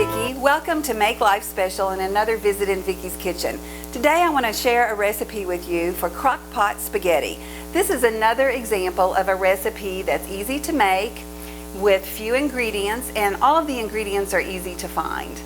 Vickie. Welcome to Make Life Special and another visit in Vickie's kitchen. Today I want to share a recipe with you for crock-pot spaghetti. This is another example of a recipe that's easy to make with few ingredients, and all of the ingredients are easy to find.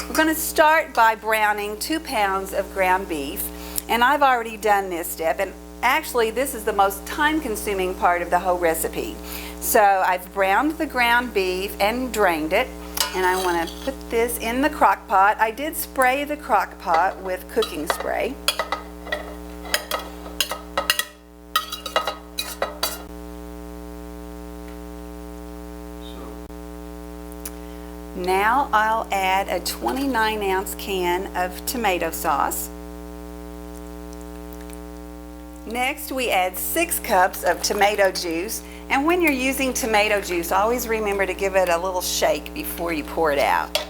We're going to start by browning 2 pounds of ground beef, and I've already done this step, and actually this is the most time-consuming part of the whole recipe. So I've browned the ground beef and drained it, and I want to put this in the crock pot. I did spray the crock pot with cooking spray. Now I'll add a 29-ounce can of tomato sauce. Next we add 6 cups of tomato juice, and when you're using tomato juice, always remember to give it a little shake before you pour it out.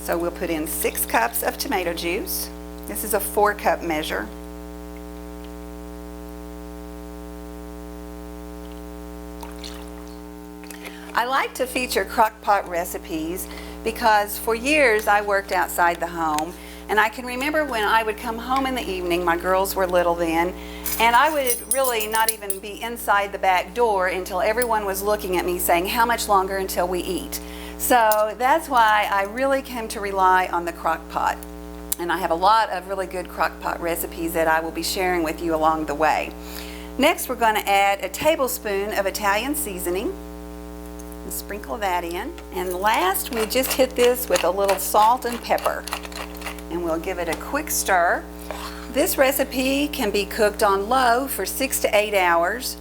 So we'll put in 6 cups of tomato juice. This is a 4-cup measure. I like to feature crock-pot recipes because for years I worked outside the home, and I can remember when I would come home in the evening, my girls were little then, and I would really not even be inside the back door until everyone was looking at me saying, how much longer until we eat? So that's why I really came to rely on the crock pot. And I have a lot of really good crock pot recipes that I will be sharing with you along the way. Next we're going to add a tablespoon of Italian seasoning and sprinkle that in. And last we just hit this with a little salt and pepper. And we'll give it a quick stir. This recipe can be cooked on low for 6 to 8 hours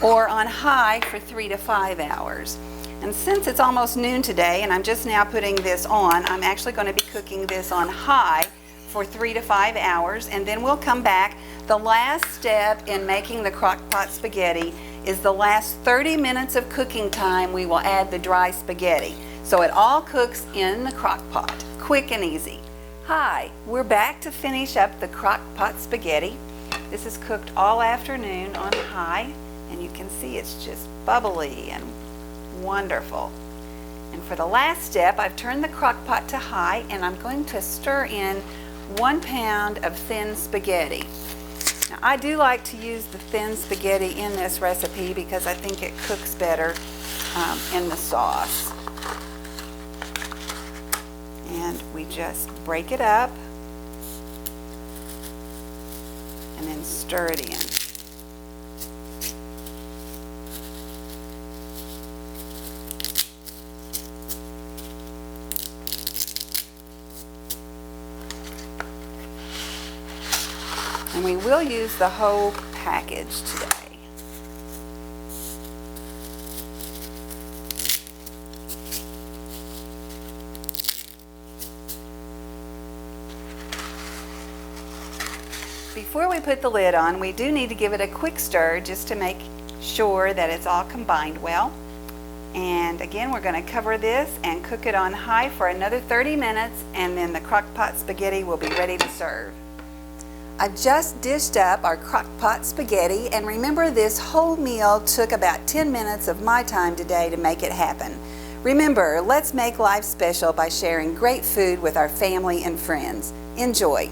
or on high for 3 to 5 hours. And since it's almost noon today and I'm just now putting this on, I'm actually going to be cooking this on high for 3 to 5 hours, and then we'll come back. The last step in making the crock-pot spaghetti is the last 30 minutes of cooking time. We will add the dry spaghetti. So it all cooks in the crock-pot, quick and easy. Hi, we're back to finish up the crock-pot spaghetti. This is cooked all afternoon on high, and you can see it's just bubbly and wonderful. And for the last step, I've turned the crock-pot to high, and I'm going to stir in 1 pound of thin spaghetti. Now, I do like to use the thin spaghetti in this recipe because I think it cooks better in the sauce. And we just break it up and then stir it in. And we will use the whole package today. Before we put the lid on, we do need to give it a quick stir just to make sure that it's all combined well. And again, we're going to cover this and cook it on high for another 30 minutes, and then the crock-pot spaghetti will be ready to serve. I've just dished up our crock-pot spaghetti, and remember, this whole meal took about 10 minutes of my time today to make it happen. Remember, let's make life special by sharing great food with our family and friends. Enjoy.